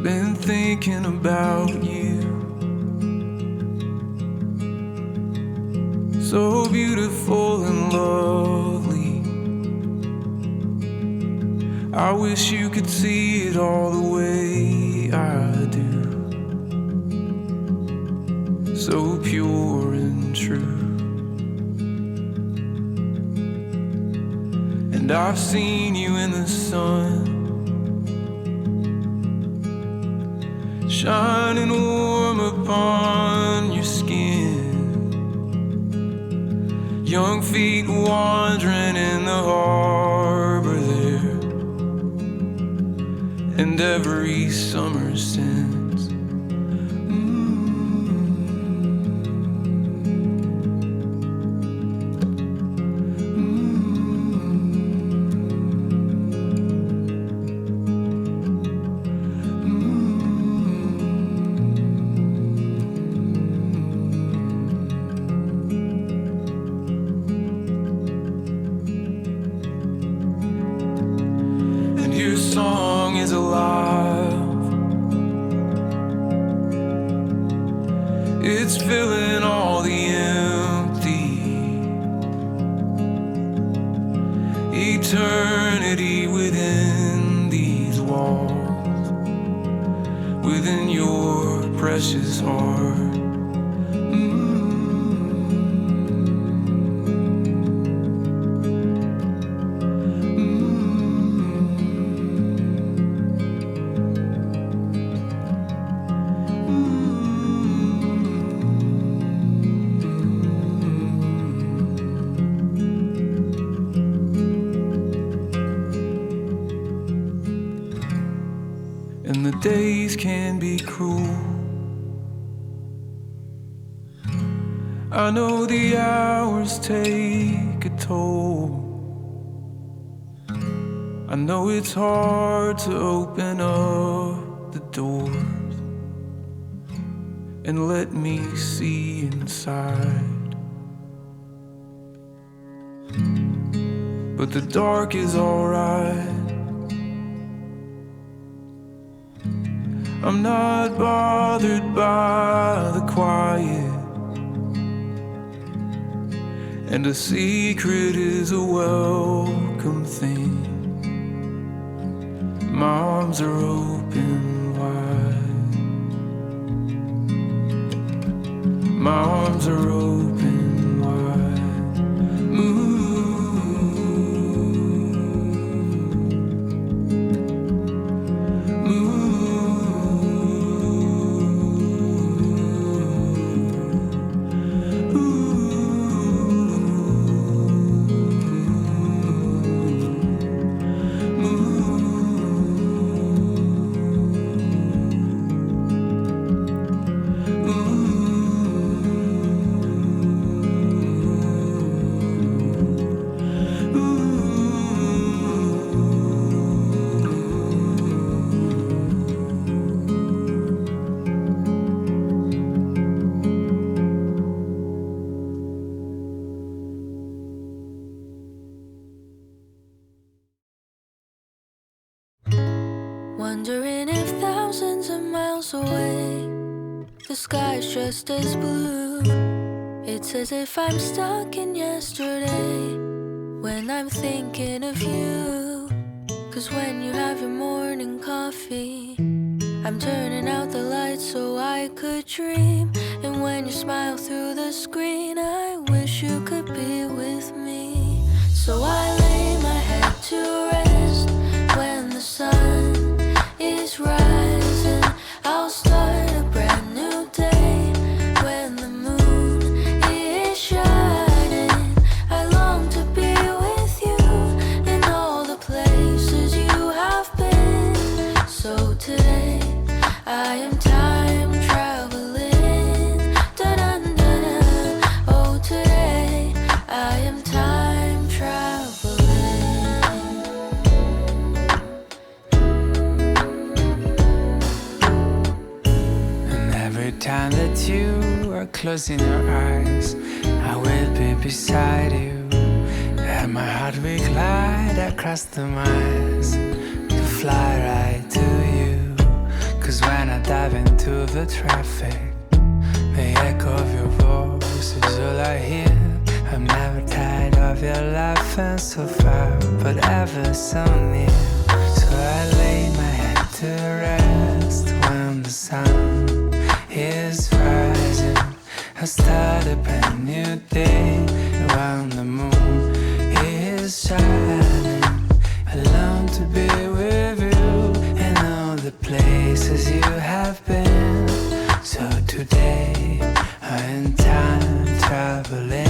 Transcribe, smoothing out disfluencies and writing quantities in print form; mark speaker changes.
Speaker 1: been thinking about you. So beautiful and lovely. I wish you could see it all the way I do. So pure and true. And I've seen you in the sun, shining warm upon your skin. Young feet wandering in the harbor there, and every summer since. It's filling all the empty. Eternity within these walls, within your precious heart. And the days can be cruel. I know the hours take a toll. I know it's hard to open up the doors and let me see inside. But the dark is alright. I'm not bothered by the quiet, and a secret is a welcome thing. My arms are open wide. My arms are open wide. Move.
Speaker 2: Wondering if thousands of miles away the sky's just as blue. It's as if I'm stuck in yesterday when I'm thinking of you. 'Cause when you have your morning coffee, I'm turning out the lights so I could dream. And when you smile through the screen, I wish you could be with me. So I lay my head to rest when the sun is rising. I'll start a brand new day when the moon is shining. I long to be with you in all the places you have been. So today I am time traveling. Da-dun-dun-dun. Oh, today I am time traveling.
Speaker 3: Every time that you are closing your eyes, I will be beside you, and my heart will glide across the miles to fly right to you. 'Cause when I dive into the traffic, the echo of your voice is all I hear. I'm never tired of your laughing so far, but ever so near. So I lay my head to rest when the sun is rising. I start a brand new day when the moon is shining. I long to be with you in all the places you have been. So today I'm time traveling.